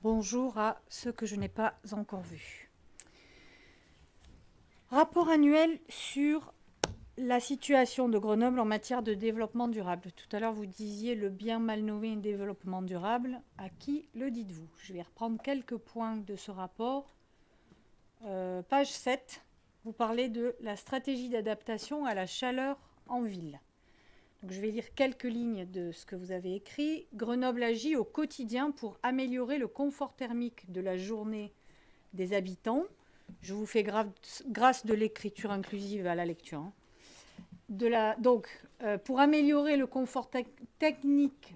Bonjour à ceux que je n'ai pas encore vus. Rapport annuel sur la situation de Grenoble en matière de développement durable. Tout à l'heure, vous disiez le bien mal nommé développement durable. À qui le dites-vous? Je vais reprendre quelques points de ce rapport. Page 7, vous parlez de la stratégie d'adaptation à la chaleur en ville. Donc, je vais lire quelques lignes de ce que vous avez écrit. Grenoble agit au quotidien pour améliorer le confort thermique de la journée des habitants. Je vous fais grâce de l'écriture inclusive à la lecture. Pour améliorer le confort thermique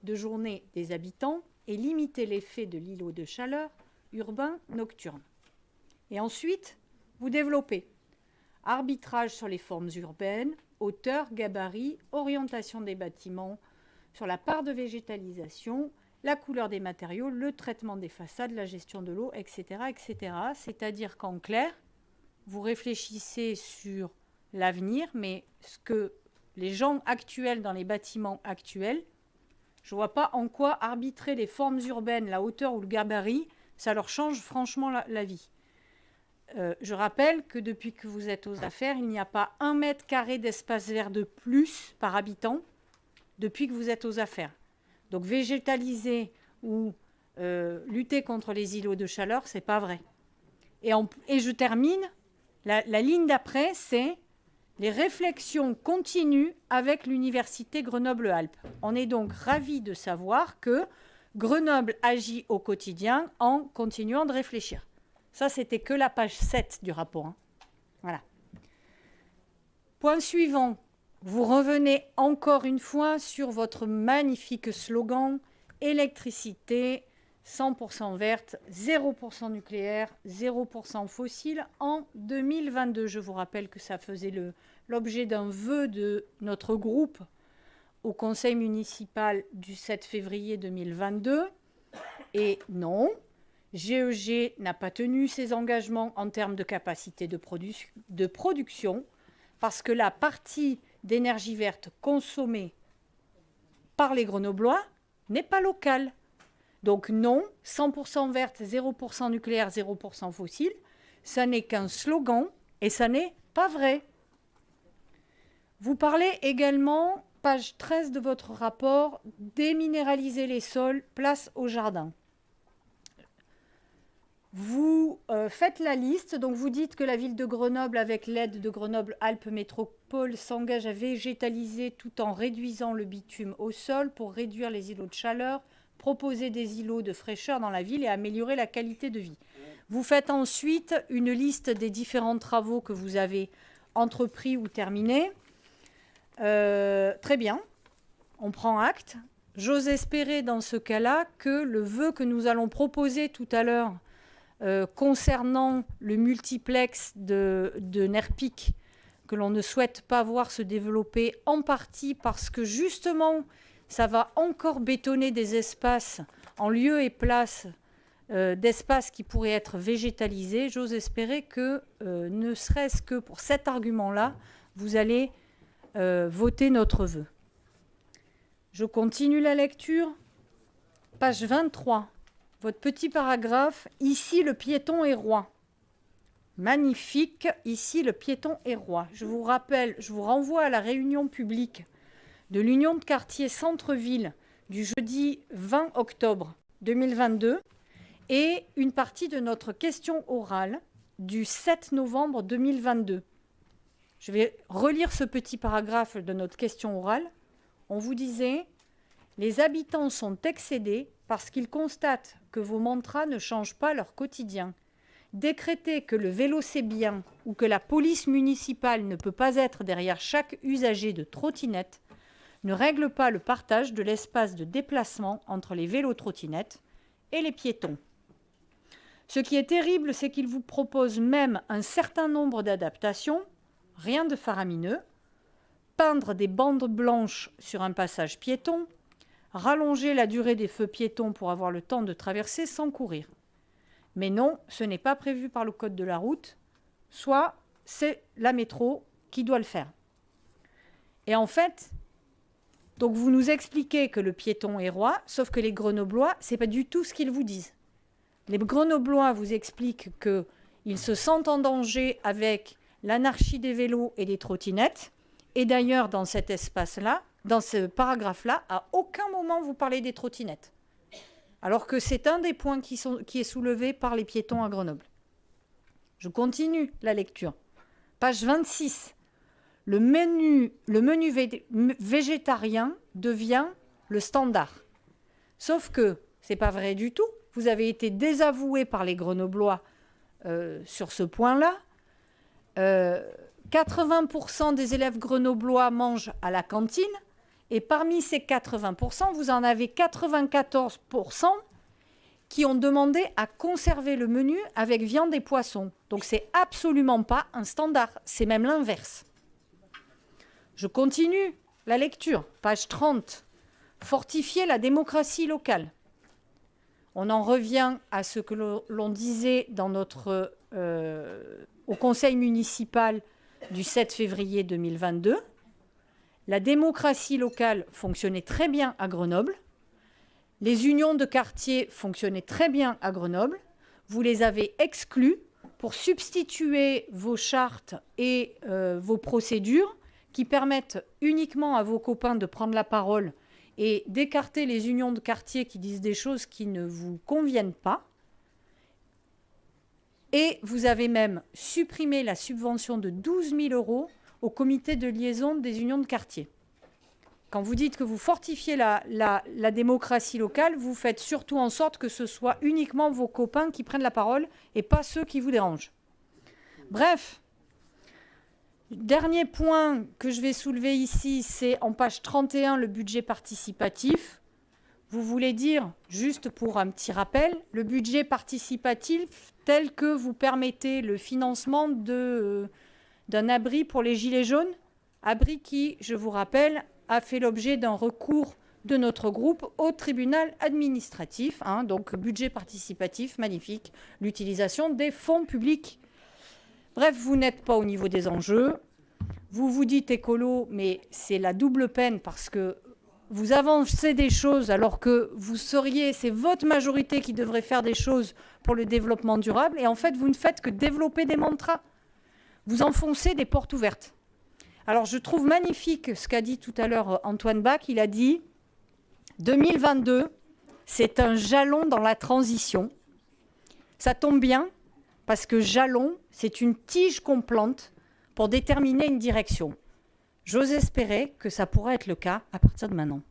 de journée des habitants et limiter l'effet de l'îlot de chaleur urbain nocturne. Et ensuite, vous développez arbitrage sur les formes urbaines, hauteur, gabarit, orientation des bâtiments, sur la part de végétalisation, la couleur des matériaux, le traitement des façades, la gestion de l'eau, etc., etc. C'est-à-dire qu'en clair, vous réfléchissez sur l'avenir, mais ce que les gens actuels dans les bâtiments actuels, je ne vois pas en quoi arbitrer les formes urbaines, la hauteur ou le gabarit, ça leur change franchement la vie. Je rappelle que depuis que vous êtes aux affaires, il n'y a pas 1 mètre carré d'espace vert de plus par habitant depuis que vous êtes aux affaires. Donc végétaliser ou lutter contre les îlots de chaleur, ce n'est pas vrai. Et je termine, la ligne d'après, c'est les réflexions continuent avec l'Université Grenoble-Alpes. On est donc ravis de savoir que Grenoble agit au quotidien en continuant de réfléchir. Ça, c'était que la page 7 du rapport. Voilà. Point suivant. Vous revenez encore une fois sur votre magnifique slogan « Électricité 100% verte, 0% nucléaire, 0% fossile en 2022 ». Je vous rappelle que ça faisait l'objet d'un vœu de notre groupe au conseil municipal du 7 février 2022. Et non, GEG n'a pas tenu ses engagements en termes de capacité de production parce que la partie d'énergie verte consommée par les Grenoblois n'est pas locale. Donc non, 100% verte, 0% nucléaire, 0% fossile, ça n'est qu'un slogan et ça n'est pas vrai. Vous parlez également, page 13 de votre rapport, déminéraliser les sols, place au jardin. Vous faites la liste, donc vous dites que la ville de Grenoble, avec l'aide de Grenoble-Alpes Métropole, s'engage à végétaliser tout en réduisant le bitume au sol pour réduire les îlots de chaleur, proposer des îlots de fraîcheur dans la ville et améliorer la qualité de vie. Vous faites ensuite une liste des différents travaux que vous avez entrepris ou terminés. Très bien, on prend acte. J'ose espérer dans ce cas-là que le vœu que nous allons proposer tout à l'heure concernant le multiplex de NERPIC, que l'on ne souhaite pas voir se développer, en partie parce que justement, ça va encore bétonner des espaces en lieu et place d'espaces qui pourraient être végétalisés. J'ose espérer que, ne serait-ce que pour cet argument-là, vous allez voter notre vœu. Je continue la lecture. Page 23. Votre petit paragraphe, ici le piéton est roi. Magnifique, ici le piéton est roi. Je vous rappelle, je vous renvoie à la réunion publique de l'Union de quartier Centre-Ville du jeudi 20 octobre 2022 et une partie de notre question orale du 7 novembre 2022. Je vais relire ce petit paragraphe de notre question orale. On vous disait « Les habitants sont excédés parce qu'ils constatent que vos mantras ne changent pas leur quotidien. Décréter que le vélo c'est bien ou que la police municipale ne peut pas être derrière chaque usager de trottinette ne règle pas le partage de l'espace de déplacement entre les vélos-trottinettes et les piétons. Ce qui est terrible, c'est qu'ils vous proposent même un certain nombre d'adaptations, rien de faramineux, peindre des bandes blanches sur un passage piéton, rallonger la durée des feux piétons pour avoir le temps de traverser sans courir. Mais non, ce n'est pas prévu par le code de la route, soit c'est la métro qui doit le faire. Et en fait, Donc vous nous expliquez que le piéton est roi, sauf que les Grenoblois, ce n'est pas du tout ce qu'ils vous disent. Les Grenoblois vous expliquent qu'ils se sentent en danger avec l'anarchie des vélos et des trottinettes. Et d'ailleurs, dans cet espace-là, dans ce paragraphe-là, à aucun moment vous parlez des trottinettes. Alors que c'est un des points qui est soulevé par les piétons à Grenoble. Je continue la lecture. Page 26. Le menu végétarien devient le standard. Sauf que ce n'est pas vrai du tout. Vous avez été désavoué par les Grenoblois sur ce point-là. 80% des élèves grenoblois mangent à la cantine. Et parmi ces 80%, vous en avez 94% qui ont demandé à conserver le menu avec viande et poisson. Donc, ce n'est absolument pas un standard. C'est même l'inverse. Je continue la lecture. Page 30. Fortifier la démocratie locale. On en revient à ce que l'on disait dans au conseil municipal du 7 février 2022. La démocratie locale fonctionnait très bien à Grenoble. Les unions de quartier fonctionnaient très bien à Grenoble. Vous les avez exclues pour substituer vos chartes et vos procédures qui permettent uniquement à vos copains de prendre la parole et d'écarter les unions de quartier qui disent des choses qui ne vous conviennent pas. Et vous avez même supprimé la subvention de 12 000 € au comité de liaison des unions de quartier. Quand vous dites que vous fortifiez la démocratie locale, vous faites surtout en sorte que ce soit uniquement vos copains qui prennent la parole et pas ceux qui vous dérangent. Bref, dernier point que je vais soulever ici, c'est en page 31, le budget participatif. Vous voulez dire, juste pour un petit rappel, le budget participatif tel que vous permettez le financement d'un abri pour les Gilets jaunes, abri qui, je vous rappelle, a fait l'objet d'un recours de notre groupe au tribunal administratif. Donc, budget participatif, magnifique, l'utilisation des fonds publics. Bref, vous n'êtes pas au niveau des enjeux. Vous vous dites écolo, mais c'est la double peine parce que vous avancez des choses alors que c'est votre majorité qui devrait faire des choses pour le développement durable. Et en fait, vous ne faites que développer des mantras. Vous enfoncez des portes ouvertes. Alors, je trouve magnifique ce qu'a dit tout à l'heure Antoine Bach. Il a dit « 2022, c'est un jalon dans la transition ». Ça tombe bien parce que jalon, c'est une tige qu'on plante pour déterminer une direction. J'ose espérer que ça pourra être le cas à partir de maintenant.